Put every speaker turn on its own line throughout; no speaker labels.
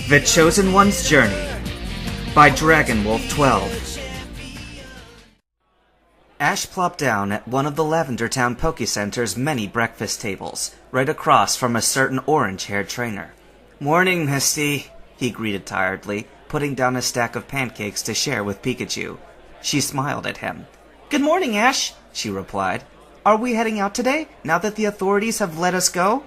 The Chosen One's Journey by DragonWolf12. Ash plopped down at one of the Lavender Town Pokecenter's many breakfast tables, right across from a certain orange-haired trainer. "Morning, Misty," he greeted tiredly, putting down a stack of pancakes to share with Pikachu. She smiled at him. "Good morning, Ash," she replied. "Are we heading out today, now that the authorities have let us go?"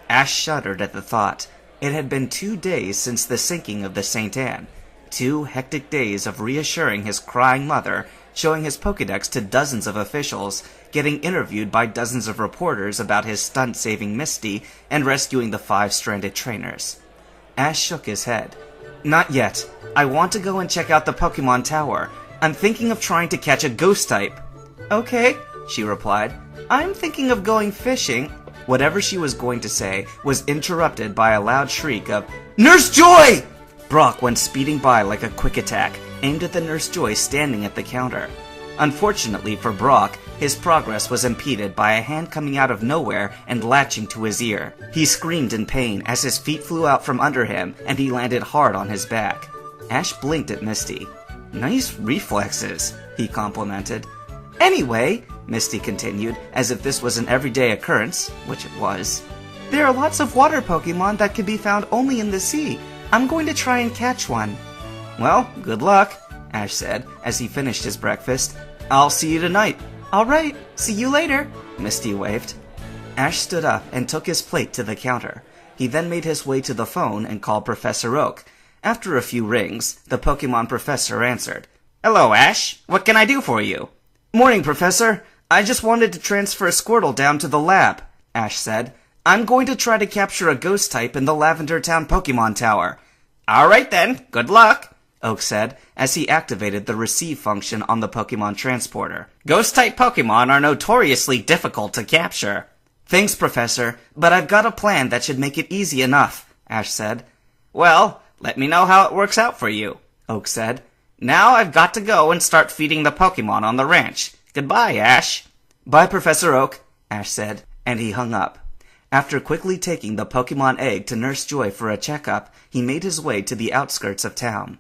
Ash shuddered at the thought. It had been 2 days since the sinking of the St. Anne. 2 hectic days of reassuring his crying mother, showing his Pokedex to dozens of officials, getting interviewed by dozens of reporters about his stunt saving Misty, and rescuing the 5 stranded trainers. Ash shook his head. "Not yet. I want to go and check out the Pokemon Tower. I'm thinking of trying to catch a ghost type." "Okay," she replied. "I'm thinking of going fishing." Whatever she was going to say was interrupted by a loud shriek of, "Nurse Joy!" Brock went speeding by like a quick attack, aimed at the Nurse Joy standing at the counter. Unfortunately for Brock, his progress was impeded by a hand coming out of nowhere and latching to his ear. He screamed in pain as his feet flew out from under him and he landed hard on his back. Ash blinked at Misty. "Nice reflexes," he complimented. "Anyway," Misty continued, as if this was an everyday occurrence, which it was, "there are lots of water Pokemon that can be found only in the sea. I'm going to try and catch one." "Well, good luck," Ash said, as he finished his breakfast. "I'll see you tonight." "All right, see you later," Misty waved. Ash stood up and took his plate to the counter. He then made his way to the phone and called Professor Oak. After a few rings, the Pokemon Professor answered. "Hello, Ash. What can I do for you?" "Morning, Professor. I just wanted to transfer Squirtle down to the lab," Ash said. "I'm going to try to capture a ghost type in the Lavender Town Pokemon Tower." "All right then, good luck," Oak said, as he activated the receive function on the Pokemon transporter. "Ghost-type Pokemon are notoriously difficult to capture." "Thanks, Professor, but I've got a plan that should make it easy enough," Ash said. "Well, let me know how it works out for you," Oak said. "Now I've got to go and start feeding the Pokemon on the ranch. Goodbye, Ash." "Bye, Professor Oak," Ash said, and he hung up. After quickly taking the Pokemon egg to Nurse Joy for a checkup, he made his way to the outskirts of town.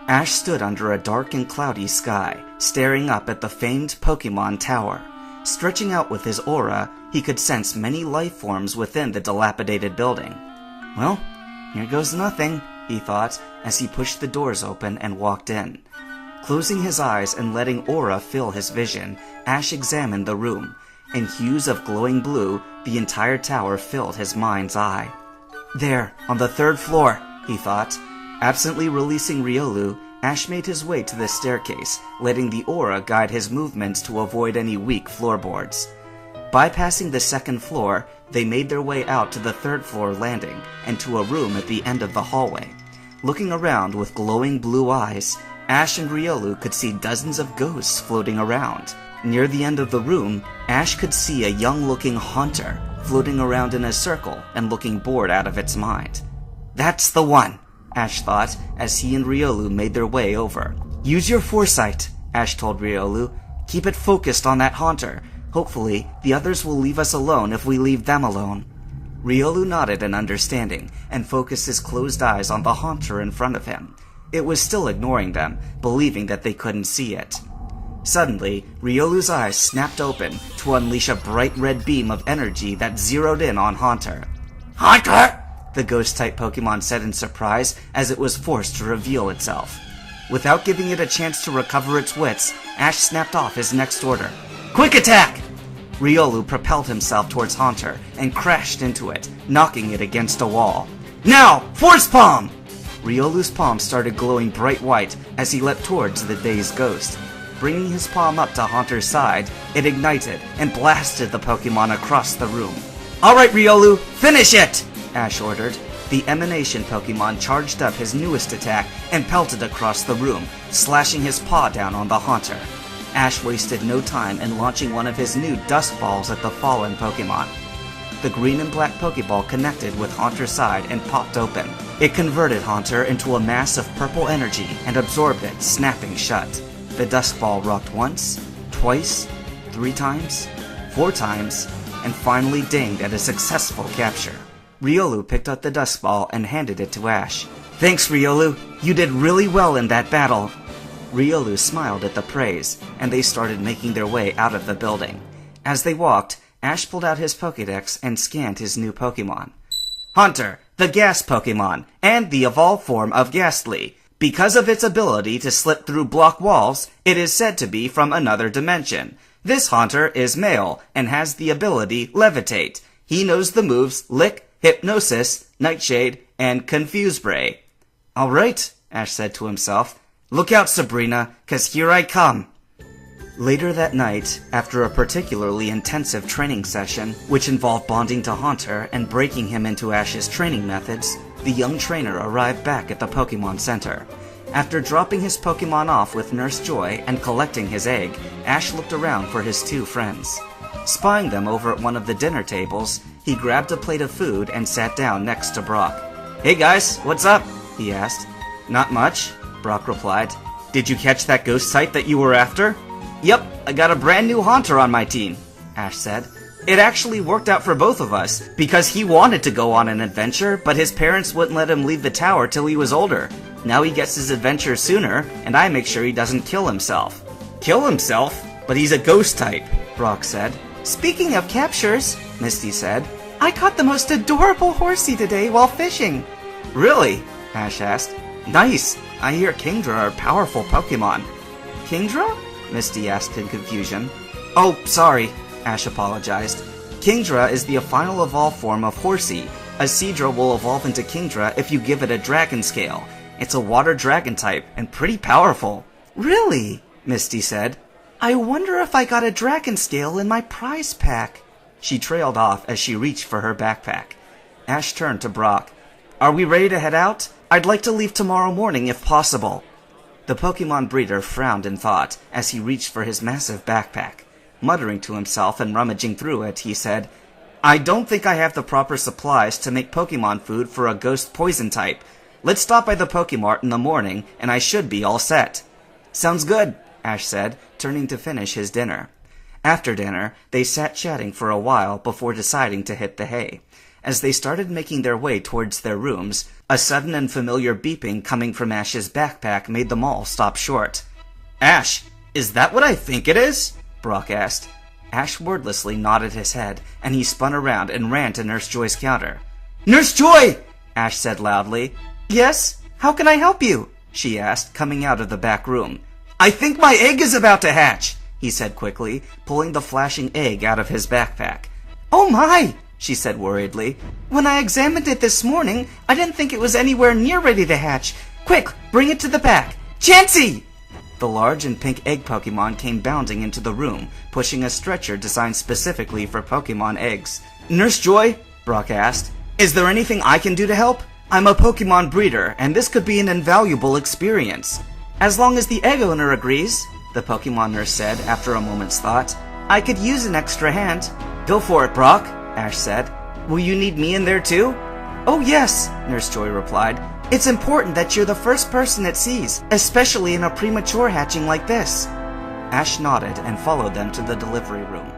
Ash stood under a dark and cloudy sky, staring up at the famed Pokemon Tower. Stretching out with his aura, he could sense many life forms within the dilapidated building. "Well, here goes nothing," he thought, as he pushed the doors open and walked in. Closing his eyes and letting aura fill his vision, Ash examined the room. In hues of glowing blue, the entire tower filled his mind's eye. "There, on the 3rd floor," he thought. Absently releasing Riolu, Ash made his way to the staircase, letting the aura guide his movements to avoid any weak floorboards. Bypassing the 2nd floor, they made their way out to the 3rd floor landing and to a room at the end of the hallway. Looking around with glowing blue eyes, Ash and Riolu could see dozens of ghosts floating around. Near the end of the room, Ash could see a young-looking haunter floating around in a circle and looking bored out of its mind. "That's the one," Ash thought, as he and Riolu made their way over. "Use your foresight," Ash told Riolu. "Keep it focused on that haunter. Hopefully, the others will leave us alone if we leave them alone." Riolu nodded in understanding and focused his closed eyes on the haunter in front of him. It was still ignoring them, believing that they couldn't see it. Suddenly, Riolu's eyes snapped open to unleash a bright red beam of energy that zeroed in on Haunter. "Haunter!" the ghost-type Pokemon said in surprise as it was forced to reveal itself. Without giving it a chance to recover its wits, Ash snapped off his next order. "Quick attack!" Riolu propelled himself towards Haunter and crashed into it, knocking it against a wall. "Now, Force Palm!" Riolu's palm started glowing bright white as he leapt towards the dazed ghost. Bringing his palm up to Haunter's side, it ignited and blasted the Pokemon across the room. "All right, Riolu, finish it!" Ash ordered. The Emanation Pokemon charged up his newest attack and pelted across the room, slashing his paw down on the Haunter. Ash wasted no time in launching one of his new Dust Balls at the fallen Pokemon. The green and black Pokeball connected with Haunter's side and popped open. It converted Haunter into a mass of purple energy and absorbed it, snapping shut. The Dust Ball rocked once, twice, 3 times, 4 times, and finally dinged at a successful capture. Riolu picked up the dust ball and handed it to Ash. Thanks, Riolu. You did really well in that battle. Riolu smiled at the praise, and they started making their way out of the building. As they walked, Ash pulled out his Pokédex and scanned his new Pokémon. Haunter, the gas Pokémon, and the evolved form of Ghastly. Because of its ability to slip through block walls, it is said to be from another dimension. This Haunter is male and has the ability Levitate. He knows the moves Lick, Hypnosis, Nightshade, and Confuse Ray. All right, Ash said to himself. Look out, Sabrina, 'cause here I come. Later that night, after a particularly intensive training session, which involved bonding to Haunter and breaking him into Ash's training methods, the young trainer arrived back at the Pokemon Center. After dropping his Pokemon off with Nurse Joy and collecting his egg, Ash looked around for his two friends. Spying them over at one of the dinner tables, he grabbed a plate of food and sat down next to Brock. Hey guys, what's up? He asked. Not much, Brock replied. Did you catch that ghost type that you were after? Yep, I got a brand new Haunter on my team, Ash said. It actually worked out for both of us, because he wanted to go on an adventure, but his parents wouldn't let him leave the tower till he was older. Now he gets his adventure sooner, and I make sure he doesn't kill himself. Kill himself? But he's a ghost type, Brock said. Speaking of captures, Misty said, I caught the most adorable horsey today while fishing. Really? Ash asked. Nice. I hear Kingdra are powerful Pokemon. Kingdra? Misty asked in confusion. Oh, sorry, Ash apologized. Kingdra is the final evolved form of Horsey. A Seadra will evolve into Kingdra if you give it a dragon scale. It's a water dragon type and pretty powerful. Really? Misty said. I wonder if I got a dragon scale in my prize pack. She trailed off as she reached for her backpack. Ash turned to Brock. Are we ready to head out? I'd like to leave tomorrow morning if possible. The Pokemon breeder frowned in thought as he reached for his massive backpack. Muttering to himself and rummaging through it, he said, I don't think I have the proper supplies to make Pokemon food for a ghost poison type. Let's stop by the Pokemart in the morning, and I should be all set. Sounds good, Ash said, turning to finish his dinner. After dinner, they sat chatting for a while before deciding to hit the hay. As they started making their way towards their rooms, a sudden and familiar beeping coming from Ash's backpack made them all stop short. Ash, is that what I think it is? Brock asked. Ash wordlessly nodded his head, and he spun around and ran to Nurse Joy's counter. Nurse Joy! Ash said loudly. Yes? How can I help you? She asked, coming out of the back room. I think my egg is about to hatch, he said quickly, pulling the flashing egg out of his backpack. Oh my! She said worriedly. When I examined it this morning, I didn't think it was anywhere near ready to hatch. Quick, bring it to the back. Chansey! The large and pink egg Pokemon came bounding into the room, pushing a stretcher designed specifically for Pokemon eggs. Nurse Joy? Brock asked. Is there anything I can do to help? I'm a Pokemon breeder, and this could be an invaluable experience. As long as the egg owner agrees, the Pokemon nurse said after a moment's thought. I could use an extra hand. Go for it, Brock, Ash said. Will you need me in there too? Oh yes, Nurse Joy replied. It's important that you're the first person it sees, especially in a premature hatching like this. Ash nodded and followed them to the delivery room.